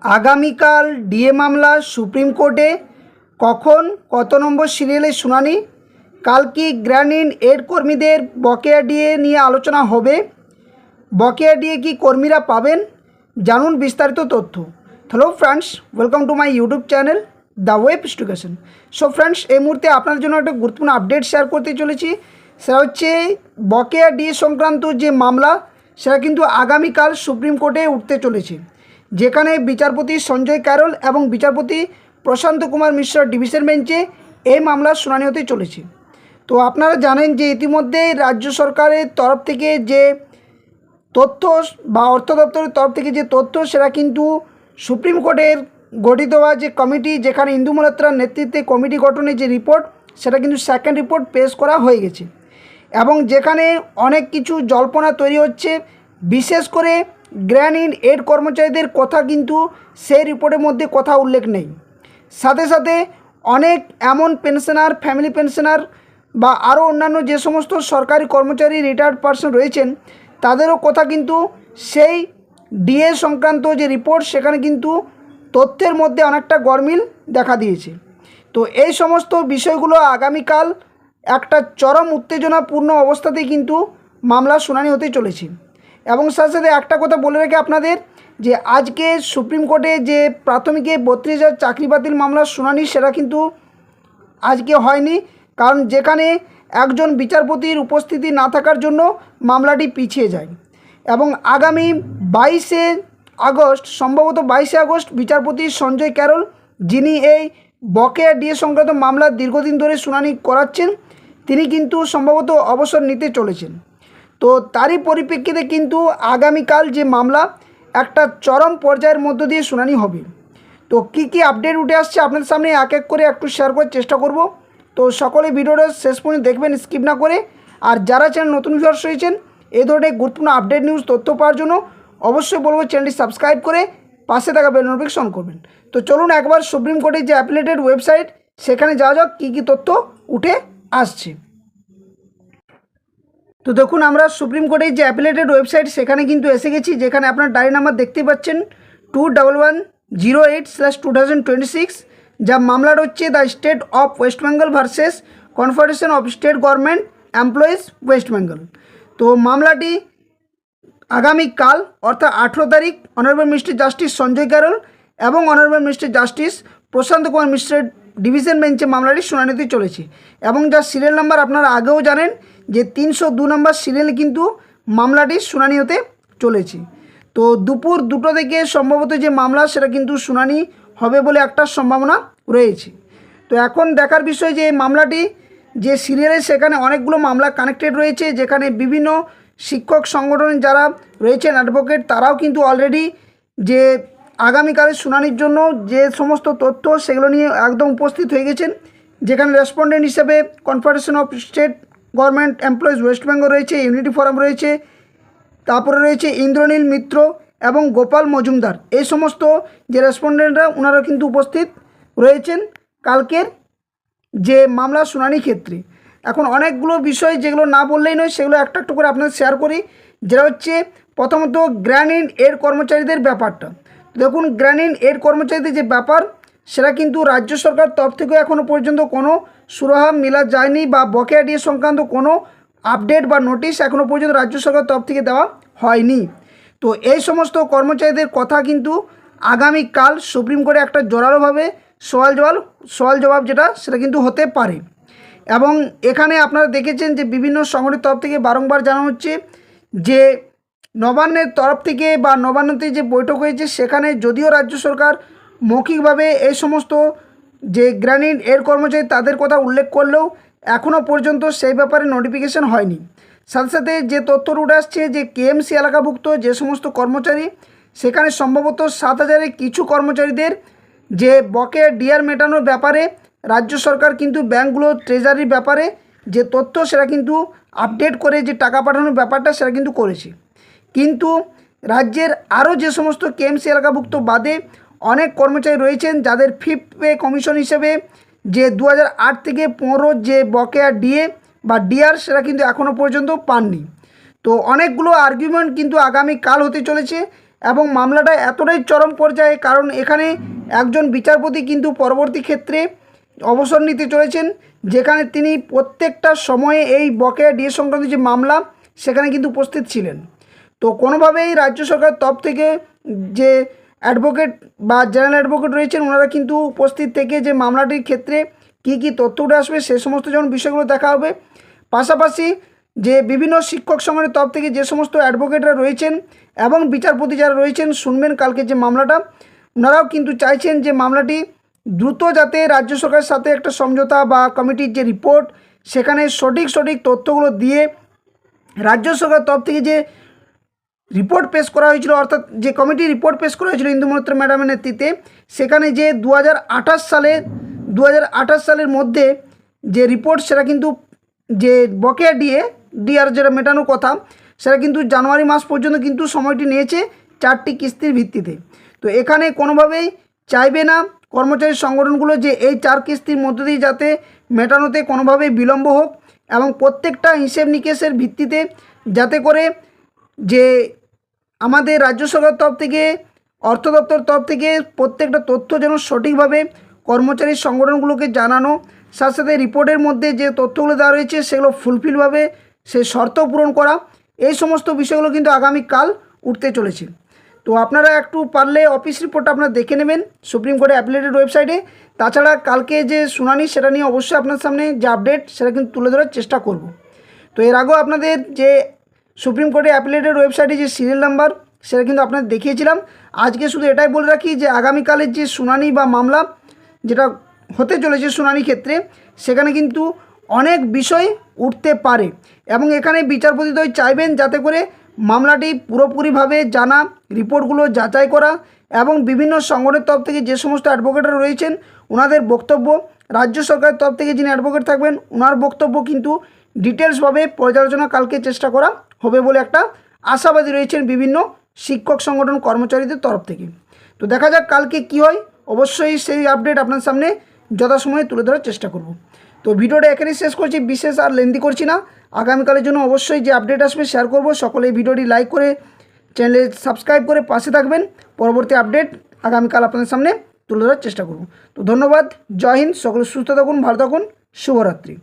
আগামীকাল ডিএ মামলা সুপ্রিম কোর্টে কখন কত নম্বর সিরিয়ালে শুনানি? কাল কি গ্র্যানিন এড কর্মীদের বকেয়া ডিএ নিয়ে আলোচনা হবে? বকেয়া ডিএ কি কর্মীরা পাবেন? জানুন বিস্তারিত তথ্য। Hello friends, welcome to my YouTube channel the web education. So friends, এই মুহূর্তে আপনাদের জন্য একটা গুরুত্বপূর্ণ আপডেট শেয়ার করতে চলেছি। সেটা হচ্ছে বকেয়া ডিএ সংক্রান্ত যে মামলা, সেটা কিন্তু আগামীকাল সুপ্রিম কোর্টে উঠতে চলেছে, যেখানে বিচারপতি সঞ্জয় ক্যারল এবং বিচারপতি প্রশান্ত কুমার মিশ্র ডিভিশন বেঞ্চে এই মামলার শুনানি হতে চলেছে। তো আপনারা জানেন যে ইতিমধ্যে রাজ্য সরকারের তরফ থেকে যে তথ্য বা অর্থ দপ্তরের তরফ থেকে যে তথ্য, সেটা কিন্তু সুপ্রিম কোর্টের গঠিত হওয়া যে কমিটি, যেখানে ইন্দু মালহোত্রার নেতৃত্বে কমিটি গঠনের যে রিপোর্ট, সেটা কিন্তু সেকেন্ড রিপোর্ট পেশ করা হয়ে গেছে। এবং যেখানে অনেক কিছু জল্পনা তৈরি হচ্ছে, বিশেষ করে গ্র্যানিন এড কর্মচারীদের কথা কিন্তু সেই রিপোর্টের মধ্যে কথা উল্লেখ নেই। সাথে সাথে অনেক এমন পেনশনার, ফ্যামিলি পেনশনার বা আরও অন্যান্য যে সমস্ত সরকারি কর্মচারী, রিটায়ার্ড পারসন রয়েছেন, তাদেরও কথা কিন্তু সেই ডিএ সংক্রান্ত যে রিপোর্ট, সেখানে কিন্তু তথ্যের মধ্যে অনেকটা গরমিল দেখা দিয়েছে। তো এই সমস্ত বিষয়গুলো আগামীকাল একটা চরম উত্তেজনাপূর্ণ অবস্থাতেই কিন্তু মামলার শুনানি হতে চলেছে। এবং সাথে সাথে একটা কথা বলে রাখি আপনাদের, যে আজকে সুপ্রিম কোর্টে যে প্রাথমিকে 32,000 চাকরি বাতিল মামলার শুনানি, সেটা কিন্তু আজকে হয়নি, কারণ যেখানে একজন বিচারপতির উপস্থিতি না থাকার জন্য মামলাটি পিছিয়ে যায়। এবং আগামী 22শে আগস্ট, সম্ভবত 22শে আগস্ট, বিচারপতি সঞ্জয় ক্যারল, যিনি এই বকেয়া ডিএ সংক্রান্ত মামলা দীর্ঘদিন ধরে শুনানি করাচ্ছেন, তিনি কিন্তু সম্ভবত অবসর নিতে চলেছেন। তো তারই পরিপ্রেক্ষিতে কিন্তু আগামীকাল যে মামলা, একটা চরম পর্যায়ের মধ্য দিয়ে শুনানি হবে। তো কী আপডেট উঠে আসছে আপনাদের সামনে এক এক করে একটু শেয়ার করার চেষ্টা করব। তো সকলে ভিডিওটা শেষ পর্যন্ত দেখবেন, স্কিপ না করে। আর যারা চ্যানেল নতুন ভিউয়ার্স রয়েছেন, এই ধরনের গুরুত্বপূর্ণ আপডেট নিউজ তথ্য পাওয়ার জন্য অবশ্যই বলবো চ্যানেলটি সাবস্ক্রাইব করে পাশে থাকা বেল নোটিফিকেশন করবেন। তো চলুন একবার সুপ্রিম কোর্টের যে অ্যাপিলেটেড ওয়েবসাইট, সেখানে যাওয়া যাক কী তথ্য উঠে আসছে। তো দেখুন, আমরা সুপ্রিম কোর্টের যে অ্যাপিলেটেড ওয়েবসাইট, সেখানে কিন্তু এসে গেছি, যেখানে আপনার ডায়রি নাম্বার দেখতেই পাচ্ছেন 2110/8/2026, যা মামলাটা হচ্ছে the state of West Bengal versus confederation of state government employees West Bengal. তো মামলাটি আগামীকাল অর্থাৎ 18 তারিখ honourable minister justice Sanjay Karol এবং honourable minister justice Prashant Kumar মিশ্রের ডিভিশন বেঞ্চে মামলাটি শুনানিতে চলেছে। এবং যার সিরিয়াল নাম্বার আপনারা আগেও জানেন, যে 302 নম্বর সিরিয়ালে কিন্তু মামলাটি শুনানি হতে চলেছে। তো দুপুর 2টো থেকে সম্ভবত যে মামলা, সেটা কিন্তু শুনানি হবে বলে একটা সম্ভাবনা রয়েছে। তো এখন দেখার বিষয় যে এই মামলাটি যে সিরিয়ালে, সেখানে অনেকগুলো মামলা কানেক্টেড রয়েছে, যেখানে বিভিন্ন শিক্ষক সংগঠনের যারা রয়েছেন অ্যাডভোকেট, তারাও কিন্তু অলরেডি যে আগামীকালের শুনানির জন্য যে সমস্ত তথ্য, সেগুলো নিয়ে একদম উপস্থিত হয়ে গেছেন। যেখানে রেসপন্ডেন্ট হিসেবে confederation of state government employees West Bengal রয়েছে, ইউনিটি ফোরাম রয়েছে, তারপরে রয়েছে ইন্দ্রনীল মিত্র এবং গোপাল মজুমদার। এই সমস্ত যে রেসপন্ডেন্টরা, ওনারা কিন্তু উপস্থিত রয়েছেন কালকের যে মামলা শুনানি ক্ষেত্রে। এখন অনেকগুলো বিষয় যেগুলো না বললেই নয়, সেগুলো একটা একটু করে আপনাদের শেয়ার করি। যেটা হচ্ছে প্রথমত গ্র্যানিন এড কর্মচারীদের ব্যাপারটা। দেখুন, গ্র্যানিন এড কর্মচারীদের যে ব্যাপার, সেটা কিন্তু রাজ্য সরকার তরফ থেকে এখনও পর্যন্ত কোনো সুরাহা মেলা যায়নি, বা বকেয়া ডিএ সংক্রান্ত কোনো আপডেট বা নোটিশ এখনও পর্যন্ত রাজ্য সরকার তরফ থেকে দেওয়া হয়নি। তো এই সমস্ত কর্মচারীদের কথা কিন্তু আগামীকাল সুপ্রিম কোর্টে একটা জোরালোভাবে সওয়াল জবাব যেটা, সেটা কিন্তু হতে পারে। এবং এখানে আপনারা দেখেছেন যে বিভিন্ন সংগঠনের তরফ থেকে বারংবার জানানো হচ্ছে যে নবান্নের তরফ থেকে বা নবান্নতে যে বৈঠক হয়েছে, সেখানে যদিও রাজ্য সরকার মৌখিকভাবে এই সমস্ত যে গ্র্যানিন এর কর্মচারী, তাদের কথা উল্লেখ করলেও এখনও পর্যন্ত সেই ব্যাপারে নোটিফিকেশন হয়নি। সাথে সাথে যে তথ্য উঠে আসছে, যে কেএমসি এলাকাভুক্ত যে সমস্ত কর্মচারী, সেখানে সম্ভবত 7,000-এর কিছু কর্মচারীদের যে বকেয়া ডিআর মেটানোর ব্যাপারে রাজ্য সরকার কিন্তু ব্যাঙ্কগুলো ট্রেজারির ব্যাপারে যে তথ্য, সেটা কিন্তু আপডেট করে যে টাকা পাঠানোর ব্যাপারটা, সেটা কিন্তু করেছে। কিন্তু রাজ্যের আরও যে সমস্ত কেএমসি এলাকাভুক্ত বাদে অনেক কর্মচারী রয়েছেন, যাদের ফিফথ পে কমিশন হিসেবে যে 2008 থেকে 15 যে বকেয়া ডিএ বা ডিআর, সেটা কিন্তু এখনও পর্যন্ত পাননি। তো অনেকগুলো আর্গুমেন্ট কিন্তু আগামীকাল হতে চলেছে। এবং মামলাটা এতটাই চরম পর্যায়ে, কারণ এখানে একজন বিচারপতি কিন্তু পরবর্তী ক্ষেত্রে অবসর নিতে চলেছেন, যেখানে তিনি প্রত্যেকটা সময়ে এই বকেয়া ডিএ সংক্রান্ত যে মামলা সেখানে কিন্তু উপস্থিত ছিলেন। তো কোনোভাবেই রাজ্য সরকার তরফ থেকে যে অ্যাডভোকেট বা জেনারেল অ্যাডভোকেট রয়েছেন ওনারা কিন্তু উপস্থিত থেকে যে মামলাটির ক্ষেত্রে কী কী তথ্য উঠে আসবে সে সমস্ত যেমন বিষয়গুলো দেখা হবে, পাশাপাশি যে বিভিন্ন শিক্ষক সংগঠনের তরফ থেকে যে সমস্ত অ্যাডভোকেটরা রয়েছেন এবং বিচারপতি যারা রয়েছেন শুনবেন কালকে যে মামলাটা, ওনারাও কিন্তু চাইছেন যে মামলাটি দ্রুত যাতে রাজ্য সরকারের সাথে একটা সমঝোতা বা কমিটির যে রিপোর্ট সেখানে সঠিক তথ্যগুলো দিয়ে রাজ্য সরকারের তরফ থেকে যে রিপোর্ট পেশ করা হয়েছিল, অর্থাৎ যে কমিটি রিপোর্ট পেশ করা হয়েছিল ইন্দু মালহোত্রা ম্যাডামের নেতৃত্বে, সেখানে যে 2028 সালের মধ্যে যে রিপোর্ট সেটা কিন্তু যে বকেয়া ডিআর যেটা মেটানোর কথা সেটা কিন্তু জানুয়ারি মাস পর্যন্ত কিন্তু সময়টি নিয়েছে 4টি কিস্তির ভিত্তিতে। তো এখানে কোনোভাবেই চাইবে না কর্মচারী সংগঠনগুলো যে এই 4 কিস্তির মধ্য দিয়ে যাতে মেটানোতে কোনোভাবেই বিলম্ব হোক এবং প্রত্যেকটা হিসেব নিকেশের ভিত্তিতে যাতে করে যে আমাদের রাজ্য সরকার তরফ থেকে অর্থ দপ্তর তরফ থেকে প্রত্যেকটা তথ্য যেন সঠিকভাবে কর্মচারী সংগঠনগুলোকে জানানো, সাথে সাথে রিপোর্টের মধ্যে যে তথ্যগুলো দেওয়া রয়েছে সেগুলো ফুলফিলভাবে সে শর্ত পূরণ করা, এই সমস্ত বিষয়গুলো কিন্তু আগামীকাল উঠতে চলেছে। তো আপনারা একটু পারলে অফিস রিপোর্টটা আপনারা দেখে নেবেন সুপ্রিম কোর্টে অ্যাপিলেটেড ওয়েবসাইটে। তাছাড়া কালকে যে শুনানি সেটা নিয়ে অবশ্যই আপনার সামনে যে আপডেট সেটা কিন্তু তুলে ধরার চেষ্টা করব। তো এর আগেও আপনাদের যে সুপ্রিম কোর্টে অ্যাপিলেটেড ওয়েবসাইটে যে সিরিয়াল নাম্বার সেটা কিন্তু আপনাদের দেখিয়েছিলাম। আজকে শুধু এটাই বলে রাখি যে আগামীকালের যে শুনানি বা মামলা যেটা হতে চলেছে শুনানি ক্ষেত্রে সেখানে কিন্তু অনেক বিষয় উঠতে পারে এবং এখানে বিচারপতিদ্বয় চাইবেন যাতে করে মামলাটি পুরোপুরিভাবে জানা, রিপোর্টগুলো যাচাই করা এবং বিভিন্ন সংগঠনের তরফ থেকে যে সমস্ত অ্যাডভোকেটরা রয়েছেন ওনাদের বক্তব্য, রাজ্য সরকারের তরফ থেকে যিনি অ্যাডভোকেট থাকবেন ওনার বক্তব্য কিন্তু ডিটেলসভাবে পর্যালোচনা কালকে চেষ্টা করা হবে বলে একটা আশাবাদী রয়েছেন বিভিন্ন শিক্ষক সংগঠন কর্মচারীদের তরফ থেকে। তো দেখা যাক কালকে কি হয়, অবশ্যই সেই আপডেট আপনার সামনে যথাসময়ে তুলে ধরার চেষ্টা করব। তো ভিডিওটা এখানেই শেষ করছি, বিশেষ আর লেন্দি করছি না। আগামীকালের জন্য অবশ্যই যে আপডেট আসবে শেয়ার করব, সকলে এই ভিডিওটি লাইক করে চ্যানেলে সাবস্ক্রাইব করে পাশে থাকবেন। পরবর্তী আপডেট আগামীকাল আপনাদের সামনে তুলে ধরার চেষ্টা করব। তো ধন্যবাদ, জয় হিন্দ, সকলে সুস্থ থাকুন, ভালো থাকুন, শুভরাত্রি।